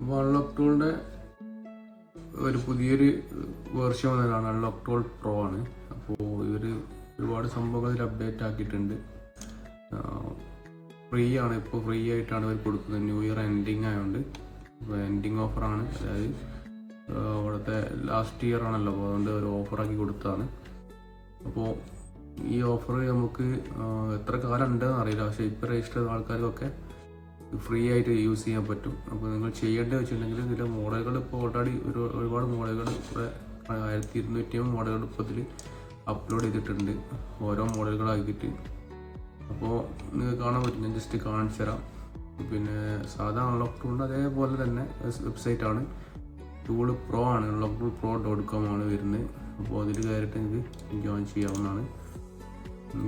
അപ്പോൾ അൺലോക്ക് ടൂളിൻ്റെ ഒരു പുതിയൊരു വേർഷൻ വന്നതാണ് അൺലോക്ക് ടൂൾ പ്രോ ആണ്. അപ്പോൾ ഇവർ ഒരുപാട് സംഭവങ്ങൾ ഇതിൽ അപ്ഡേറ്റ് ആക്കിയിട്ടുണ്ട്. ഫ്രീ ആണ്, ഇപ്പോൾ ഫ്രീ ആയിട്ടാണ് ഇവർ കൊടുക്കുന്നത്. ന്യൂ ഇയർ എൻഡിങ് ആയതുകൊണ്ട് എൻഡിങ് ഓഫറാണ്. അതായത് അവിടുത്തെ ലാസ്റ്റ് ഇയർ ആണല്ലോ, അപ്പോൾ അതുകൊണ്ട് ഒരു ഓഫറാക്കി കൊടുത്തതാണ്. അപ്പോൾ ഈ ഓഫർ നമുക്ക് എത്ര കാലം ഉണ്ടെന്ന് അറിയില്ല, പക്ഷേ ഇപ്പോൾ രജിസ്റ്റർ ചെയ്ത ആൾക്കാർക്കൊക്കെ ഫ്രീ ആയിട്ട് യൂസ് ചെയ്യാൻ പറ്റും. അപ്പോൾ നിങ്ങൾ ചെയ്യേണ്ടത് വെച്ചിട്ടുണ്ടെങ്കിൽ ഇതിൻ്റെ മോഡലുകൾ ഇപ്പോൾ ഓൾറെഡി ഒരുപാട് മോഡലുകൾ ഇവിടെ 1250 മോഡലുകൾ ഇപ്പോൾ ഇതിൽ അപ്ലോഡ് ചെയ്തിട്ടുണ്ട്, ഓരോ മോഡലുകളാക്കിയിട്ട്. അപ്പോൾ നിങ്ങൾക്ക് കാണാൻ പറ്റും, ഞാൻ ജസ്റ്റ് കാണിച്ചു തരാം. പിന്നെ സാധാ അൺലോക്ക് ടൂളിൻ്റെ അതേപോലെ തന്നെ വെബ്സൈറ്റാണ്, ടൂൾ പ്രോ ആണ്, അൺലോക്ക് ടൂൾ pro.com ആണ് വരുന്നത്. അപ്പോൾ അതിൽ കയറിയിട്ട് നിങ്ങൾക്ക് ജോയിൻ ചെയ്യാവുന്നതാണ്,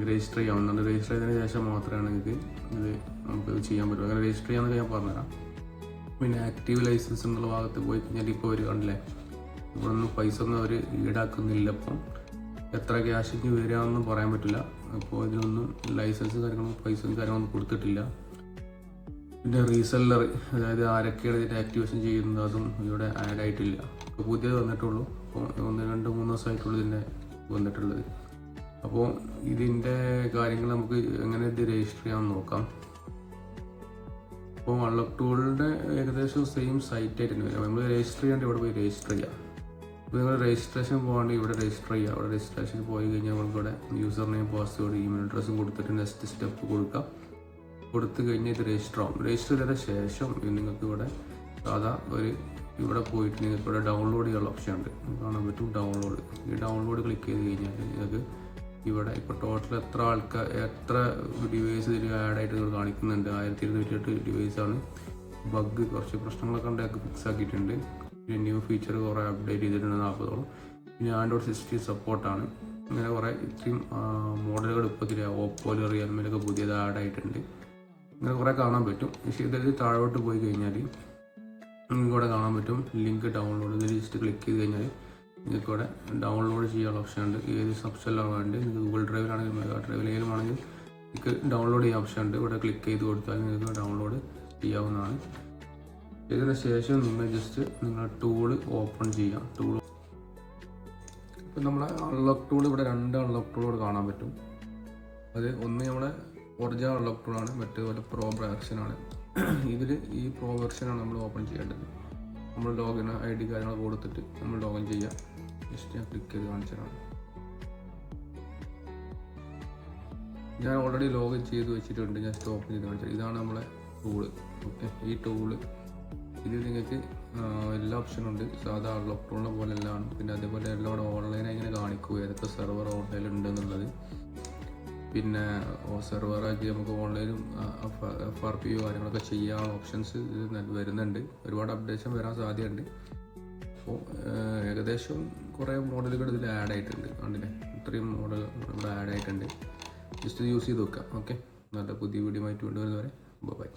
രജിസ്റ്റർ ചെയ്യാവുന്നതാണ്. രജിസ്റ്റർ ചെയ്തതിന് ശേഷം മാത്രമാണ് നിങ്ങൾക്ക് ഇത് നമുക്കിത് ചെയ്യാൻ പറ്റും. അങ്ങനെ രജിസ്റ്റർ ചെയ്യാമെന്നൊക്കെ ഞാൻ പറഞ്ഞുതരാം. പിന്നെ ആക്റ്റീവ് ലൈസൻസ് എന്നുള്ള ഭാഗത്ത് പോയി കഴിഞ്ഞാൽ ഇപ്പോൾ ഒരു കണ്ടില്ലേ, ഇവിടെ ഒന്നും പൈസ ഒന്നും അവർ ഈടാക്കുന്നില്ല. അപ്പം എത്ര ക്യാഷിക്ക് വരികയെന്നൊന്നും പറയാൻ പറ്റില്ല. അപ്പോൾ ഇതിനൊന്നും ലൈസൻസ് കാര്യങ്ങളൊന്നും കാര്യങ്ങളൊന്നും കൊടുത്തിട്ടില്ല. പിന്നെ റീസെല്ലർ, അതായത് ആരൊക്കെയാണ് ഇതിൻ്റെ ആക്ടിവേഷൻ ചെയ്യുന്നത്, അതും ഇവിടെ ആഡ് ആയിട്ടില്ല. ഇപ്പോൾ പുതിയത് വന്നിട്ടുള്ളൂ, അപ്പോൾ 1-2-3 ദിവസമായിട്ടുള്ളൂ ഇതിൻ്റെ വന്നിട്ടുള്ളത്. അപ്പോൾ ഇതിൻ്റെ കാര്യങ്ങൾ നമുക്ക് എങ്ങനെ ഇത് രജിസ്റ്റർ ചെയ്യാമെന്ന് നോക്കാം. അപ്പോൾ അൺലോക്ക് ടൂളിൻ്റെ ഏകദേശം സെയിം സൈറ്റായിട്ട് തന്നെ വരും. നമ്മൾ രജിസ്റ്റർ ചെയ്യാണ്ട് ഇവിടെ പോയി രജിസ്റ്റർ ചെയ്യാം. അപ്പോൾ നിങ്ങൾ രജിസ്ട്രേഷൻ പോകാണ്ട് ഇവിടെ രജിസ്റ്റർ ചെയ്യുക. അവിടെ രജിസ്ട്രേഷൻ പോയി കഴിഞ്ഞാൽ നമുക്കിവിടെ യൂസർ നെയിം, പാസ്വേഡ്, ഇമെയിൽ അഡ്രസ്സും കൊടുത്തിട്ട് നെക്സ്റ്റ് സ്റ്റെപ്പ് കൊടുക്കാം. കൊടുത്തു കഴിഞ്ഞാൽ ഇത് രജിസ്റ്റർ ആവും. രജിസ്റ്റർ ചെയ്തതിന് ശേഷം നിങ്ങൾക്ക് ഇവിടെ സാധാ ഇവിടെ പോയിട്ട് നിങ്ങൾക്ക് ഇവിടെ ഡൗൺലോഡ് ചെയ്യാനുള്ള ഓപ്ഷൻ ഉണ്ട്, കാണാൻ പറ്റും. ഡൗൺലോഡ്, ഈ ഡൗൺലോഡ് ക്ലിക്ക് ചെയ്ത് കഴിഞ്ഞാൽ നിങ്ങൾക്ക് ഇവിടെ ഇപ്പോൾ ടോട്ടൽ എത്ര ഡിവൈസ് ഇതിൽ ആഡ് ആയിട്ട് നിങ്ങൾ കാണിക്കുന്നുണ്ട്. 1228 ഡിവൈസാണ്. ബഗ് കുറച്ച് പ്രശ്നങ്ങളൊക്കെ ഉണ്ടെങ്കിൽ ഫിക്സ് ആക്കിയിട്ടുണ്ട്. പിന്നെ ന്യൂ ഫീച്ചർ കുറേ അപ്ഡേറ്റ് ചെയ്തിട്ടുണ്ട്, 40ഓളം. പിന്നെ ആൻഡ്രോയിഡ് 16 സപ്പോർട്ടാണ്. ഇങ്ങനെ കുറേ ഇത്രയും മോഡലുകൾ ഇപ്പോൾ ഇതിൽ ഓപ്പോയിൽ, റിയൽമിയിലൊക്കെ പുതിയത് ആഡ് ആയിട്ടുണ്ട്. ഇങ്ങനെ കുറേ കാണാൻ പറ്റും. പക്ഷേ ഇതിൽ താഴോട്ട് പോയി കഴിഞ്ഞാൽ നിങ്ങൾക്ക് ഇവിടെ കാണാൻ പറ്റും ലിങ്ക് ഡൗൺലോഡ്. ഇതിൽ ജസ്റ്റ് ക്ലിക്ക് ചെയ്ത് കഴിഞ്ഞാൽ നിങ്ങൾക്ക് ഇവിടെ ഡൗൺലോഡ് ചെയ്യാനുള്ള ഓപ്ഷൻ ഉണ്ട്. ഏത് സബ്സെല്ലാണ് വേണ്ടത്, നിങ്ങൾക്ക് ഗൂഗിൾ ഡ്രൈവിലാണെങ്കിൽ മെഗാ ഡ്രൈവിലേലും ആണെങ്കിൽ നിങ്ങൾക്ക് ഡൗൺലോഡ് ചെയ്യാൻ ഓപ്ഷൻ ഉണ്ട്. ഇവിടെ ക്ലിക്ക് ചെയ്ത് കൊടുത്താൽ നിങ്ങൾക്ക് ഡൗൺലോഡ് ചെയ്യാവുന്നതാണ്. ഇതിന് ശേഷം നിങ്ങൾ ജസ്റ്റ് നിങ്ങളുടെ ടൂള് ഓപ്പൺ ചെയ്യാം. ഇപ്പം നമ്മളെ അൺലോക്ക് ടൂൾ ഇവിടെ 2 അൺലോക്ക് ടൂളോട് കാണാൻ പറ്റും. അത് ഒന്ന് നമ്മുടെ ഒറിജിനൽ അൺലോക്ക് ടൂളാണ്, മറ്റേതുപോലെ പ്രോ വെർഷനാണ്. ഇതിൽ ഈ പ്രോ വെർഷനാണ് നമ്മൾ ഓപ്പൺ ചെയ്യേണ്ടത്. നമ്മൾ ലോഗിൻ ID കാര്യങ്ങൾ കൊടുത്തിട്ട് നമ്മൾ ലോഗിൻ ചെയ്യാം. ജസ്റ്റ് ഞാൻ ക്ലിക്ക് ചെയ്ത് കാണിച്ചതാണ്. ഞാൻ ഓൾറെഡി ലോഗിൻ ചെയ്ത് വെച്ചിട്ടുണ്ട്. ജസ്റ്റ് ഓപ്പൺ ചെയ്ത് കാണിച്ചത്. ഇതാണ് നമ്മളെ ടൂള്. ഓക്കെ, ഈ ടൂള് ഇതിൽ നിങ്ങൾക്ക് എല്ലാ ഓപ്ഷനും ഉണ്ട്. സാധാ അൺലോക്ക് ടൂളിനെ പോലെ എല്ലാം. പിന്നെ അതേപോലെ എല്ലാം കൂടെ ഓൺലൈനായി ഇങ്ങനെ കാണിക്കുക, ഏതൊക്കെ സെർവർ ഓൺലൈനിൽ ഉണ്ടെന്നുള്ളത്. പിന്നെ സെർവറാക്കി നമുക്ക് ഓൺലൈനും FRP കാര്യങ്ങളൊക്കെ ചെയ്യാനുള്ള ഓപ്ഷൻസ് ഇത് വരുന്നുണ്ട്. ഒരുപാട് അപ്ഡേഷൻ വരാൻ സാധ്യതയുണ്ട്. അപ്പോൾ ഏകദേശം കുറേ മോഡലുകൾ ഇതിൽ ആഡ് ആയിട്ടുണ്ട്. കണ്ടില്ലേ, ഇത്രയും മോഡൽ ഇവിടെ ആഡ് ആയിട്ടുണ്ട്. ജസ്റ്റ് യൂസ് ചെയ്ത് നോക്കാം. ഓക്കെ, നല്ല പുതിയ വീഡിയോ ആയിട്ട് കൊണ്ടുവരുന്നവരെ ബൈ.